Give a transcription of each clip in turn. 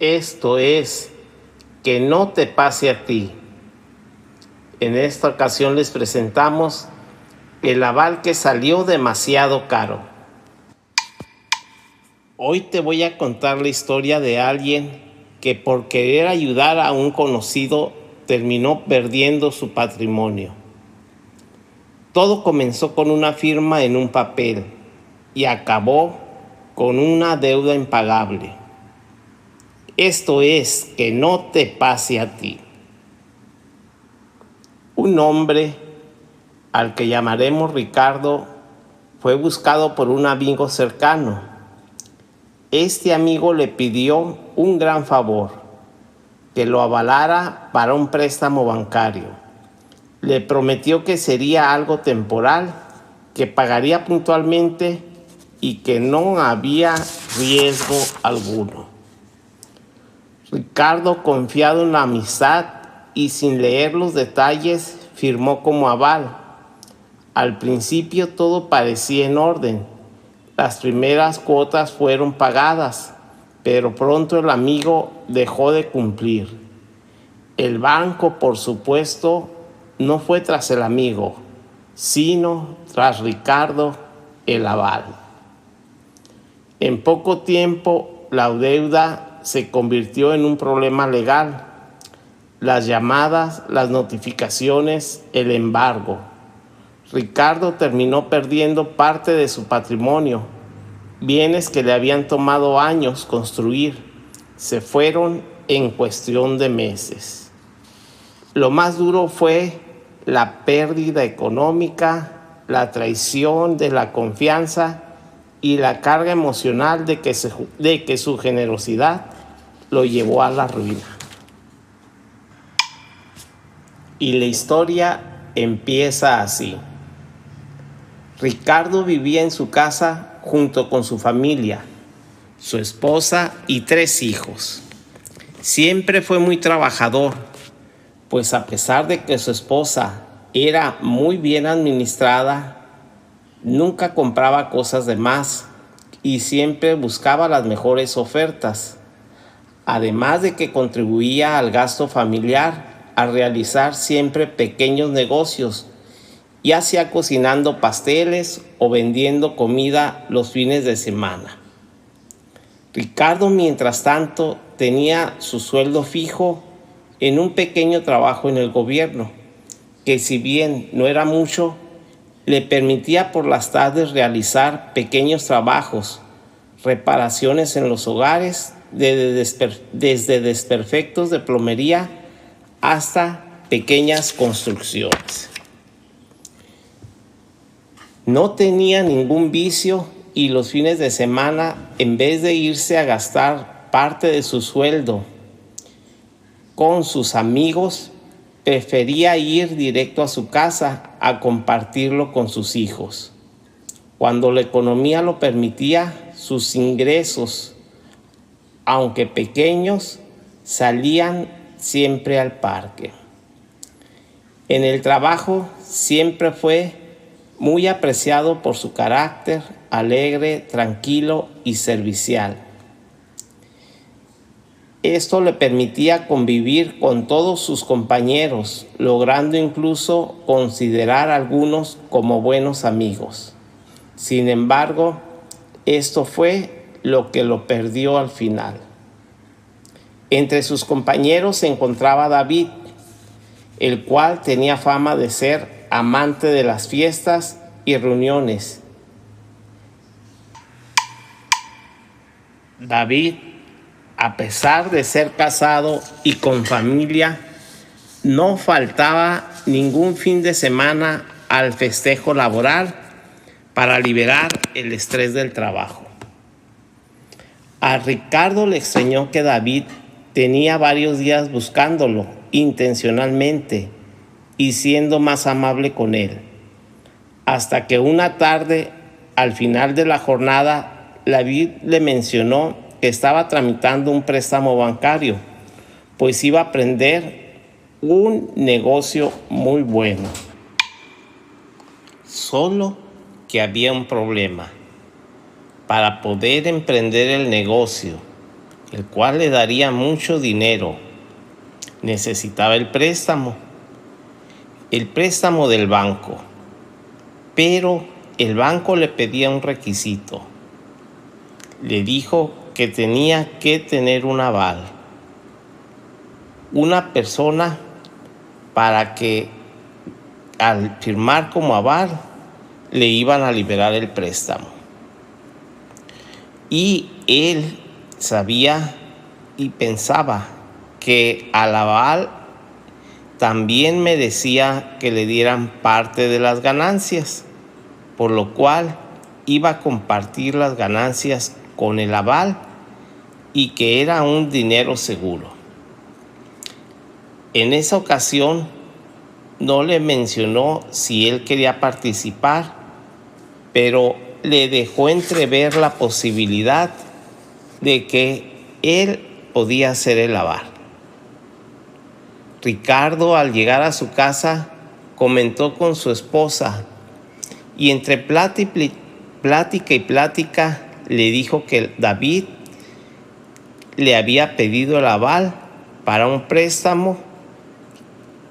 Esto es, que no te pase a ti. En esta ocasión les presentamos el aval que salió demasiado caro. Hoy te voy a contar la historia de alguien que por querer ayudar a un conocido terminó perdiendo su patrimonio. Todo comenzó con una firma en un papel y acabó con una deuda impagable. Esto es, que no te pase a ti. Un hombre, al que llamaremos Ricardo, fue buscado por un amigo cercano. Este amigo le pidió un gran favor, que lo avalara para un préstamo bancario. Le prometió que sería algo temporal, que pagaría puntualmente y que no había riesgo alguno. Ricardo, confiado en la amistad y sin leer los detalles, firmó como aval. Al principio todo parecía en orden. Las primeras cuotas fueron pagadas, pero pronto el amigo dejó de cumplir. El banco, por supuesto, no fue tras el amigo, sino tras Ricardo, el aval. En poco tiempo, la deuda se convirtió en un problema legal. Las llamadas, las notificaciones, el embargo. Ricardo terminó perdiendo parte de su patrimonio. Bienes que le habían tomado años construir se fueron en cuestión de meses. Lo más duro fue la pérdida económica, la traición de la confianza y la carga emocional de que su generosidad lo llevó a la ruina. Y la historia empieza así. Ricardo vivía en su casa junto con su familia, su esposa y 3 hijos. Siempre fue muy trabajador, pues a pesar de que su esposa era muy bien administrada, nunca compraba cosas de más y siempre buscaba las mejores ofertas, además de que contribuía al gasto familiar a realizar siempre pequeños negocios, ya sea cocinando pasteles o vendiendo comida los fines de semana. Ricardo, mientras tanto, tenía su sueldo fijo en un pequeño trabajo en el gobierno, que si bien no era mucho, le permitía por las tardes realizar pequeños trabajos, reparaciones en los hogares, desde desperfectos de plomería hasta pequeñas construcciones. No tenía ningún vicio y los fines de semana, en vez de irse a gastar parte de su sueldo con sus amigos, prefería ir directo a su casa a compartirlo con sus hijos. Cuando la economía lo permitía, sus ingresos, aunque pequeños, salían siempre al parque. En el trabajo siempre fue muy apreciado por su carácter alegre, tranquilo y servicial. Esto le permitía convivir con todos sus compañeros, logrando incluso considerar a algunos como buenos amigos. Sin embargo, esto fue lo que lo perdió al final. Entre sus compañeros se encontraba David, el cual tenía fama de ser amante de las fiestas y reuniones. David, a pesar de ser casado y con familia, no faltaba ningún fin de semana al festejo laboral para liberar el estrés del trabajo. A Ricardo le extrañó que David tenía varios días buscándolo intencionalmente y siendo más amable con él, hasta que una tarde, al final de la jornada, David le mencionó que estaba tramitando un préstamo bancario, pues iba a aprender un negocio muy bueno. Solo que había un problema. Para poder emprender el negocio el cual le daría mucho dinero. Necesitaba el préstamo del banco, pero el banco le pedía un requisito. Le dijo que tenía que tener un aval, una persona para que al firmar como aval le iban a liberar el préstamo. Y él sabía y pensaba que al aval también merecía que le dieran parte de las ganancias, por lo cual iba a compartir las ganancias con el aval y que era un dinero seguro. En esa ocasión no le mencionó si él quería participar, pero le dejó entrever la posibilidad de que él podía ser el aval. Ricardo, al llegar a su casa, comentó con su esposa y entre plática y plática le dijo que David le había pedido el aval para un préstamo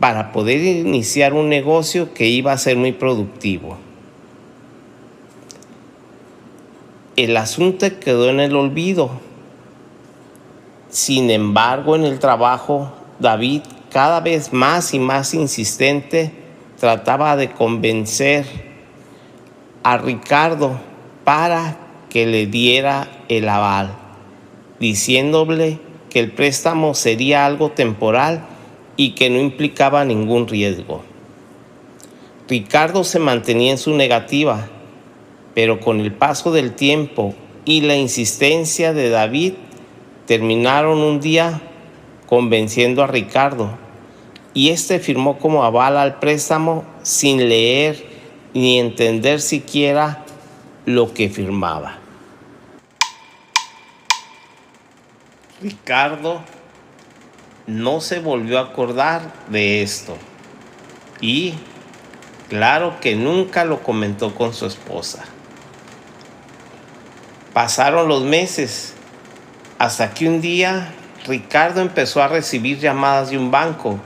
para poder iniciar un negocio que iba a ser muy productivo. El asunto quedó en el olvido. Sin embargo, en el trabajo, David, cada vez más y más insistente, trataba de convencer a Ricardo para que le diera el aval, diciéndole que el préstamo sería algo temporal y que no implicaba ningún riesgo. Ricardo se mantenía en su negativa, pero con el paso del tiempo y la insistencia de David, terminaron un día convenciendo a Ricardo, y este firmó como aval al préstamo sin leer ni entender siquiera lo que firmaba. Ricardo no se volvió a acordar de esto y claro que nunca lo comentó con su esposa. Pasaron los meses hasta que un día Ricardo empezó a recibir llamadas de un banco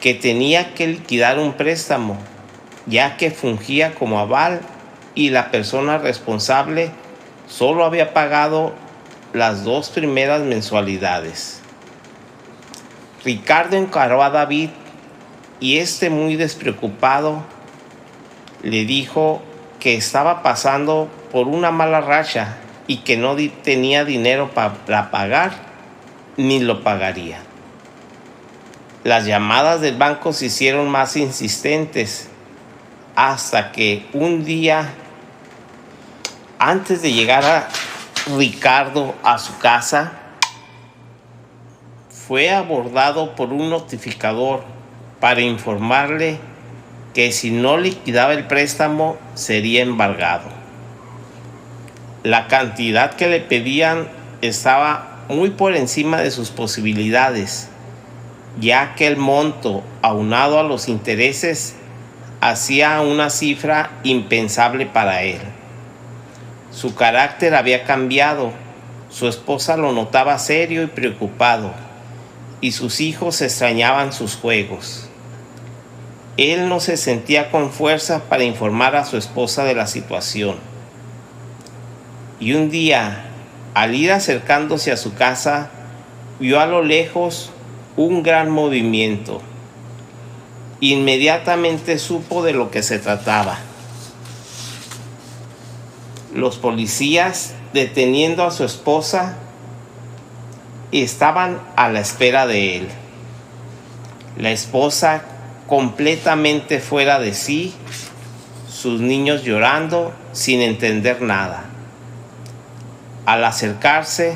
que tenía que liquidar un préstamo, ya que fungía como aval y la persona responsable solo había pagado las 2 primeras mensualidades. Ricardo encaró a David y muy despreocupado le dijo que estaba pasando por una mala racha y que no tenía dinero para pagar ni lo pagaría. Las llamadas del banco se hicieron más insistentes hasta que un día, antes de llegar a Ricardo a su casa, fue abordado por un notificador para informarle que si no liquidaba el préstamo sería embargado. La cantidad que le pedían estaba muy por encima de sus posibilidades, ya que el monto, aunado a los intereses, hacía una cifra impensable para él. Su carácter había cambiado, su esposa lo notaba serio y preocupado, y sus hijos extrañaban sus juegos. Él no se sentía con fuerza para informar a su esposa de la situación. Y un día, al ir acercándose a su casa, vio a lo lejos un gran movimiento. Inmediatamente supo de lo que se trataba. Los policías, deteniendo a su esposa, estaban a la espera de él. La esposa completamente fuera de sí, sus niños llorando sin entender nada. Al acercarse,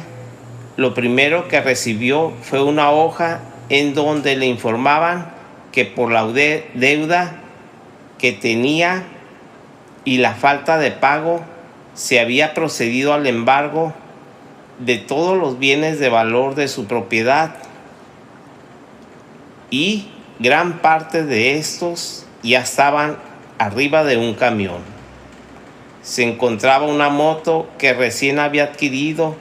lo primero que recibió fue una hoja en donde le informaban que por la deuda que tenía y la falta de pago se había procedido al embargo de todos los bienes de valor de su propiedad, y gran parte de estos ya estaban arriba de un camión. Se encontraba una moto que recién había adquirido,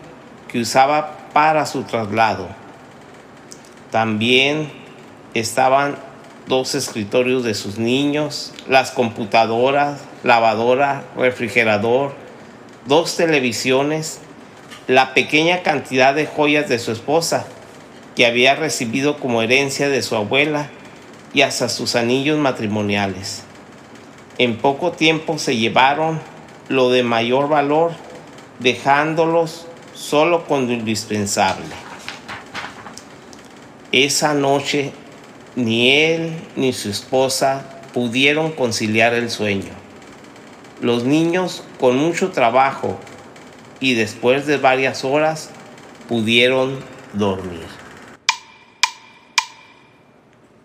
que usaba para su traslado. También estaban 2 escritorios de sus niños, las computadoras, lavadora, refrigerador, 2 televisiones, la pequeña cantidad de joyas de su esposa que había recibido como herencia de su abuela y hasta sus anillos matrimoniales. En poco tiempo se llevaron lo de mayor valor, dejándolos solo con lo indispensable. Esa noche ni él ni su esposa pudieron conciliar el sueño. Los niños, con mucho trabajo y después de varias horas, pudieron dormir.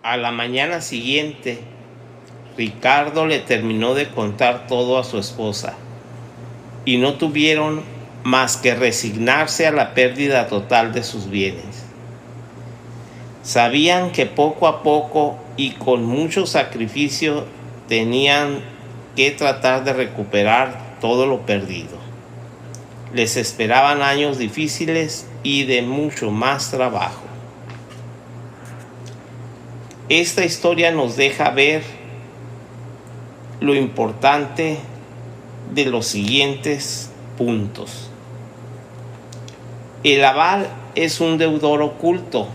A la mañana siguiente, Ricardo le terminó de contar todo a su esposa y no tuvieron más que resignarse a la pérdida total de sus bienes. Sabían que poco a poco y con mucho sacrificio tenían que tratar de recuperar todo lo perdido. Les esperaban años difíciles y de mucho más trabajo. Esta historia nos deja ver lo importante de los siguientes puntos. El aval es un deudor oculto.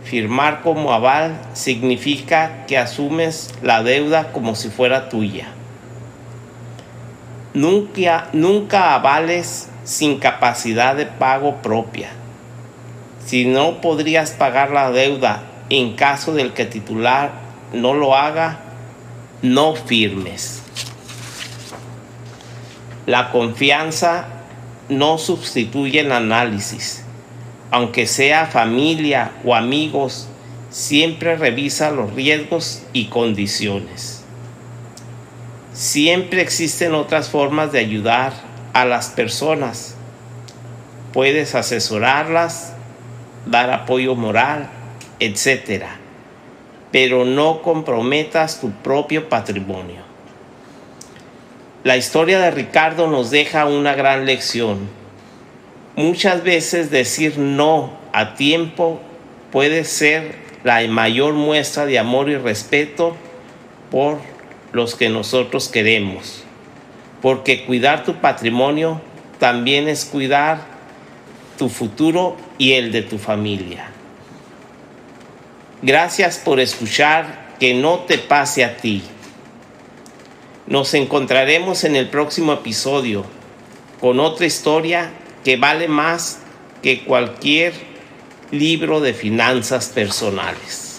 Firmar como aval significa que asumes la deuda como si fuera tuya. Nunca avales sin capacidad de pago propia. Si no podrías pagar la deuda en caso del que titular no lo haga, no firmes. La confianza no sustituye el análisis. Aunque sea familia o amigos, siempre revisa los riesgos y condiciones. Siempre existen otras formas de ayudar a las personas. Puedes asesorarlas, dar apoyo moral, etc. Pero no comprometas tu propio patrimonio. La historia de Ricardo nos deja una gran lección. Muchas veces decir no a tiempo puede ser la mayor muestra de amor y respeto por los que nosotros queremos. Porque cuidar tu patrimonio también es cuidar tu futuro y el de tu familia. Gracias por escuchar Que no te pase a ti. Nos encontraremos en el próximo episodio con otra historia que vale más que cualquier libro de finanzas personales.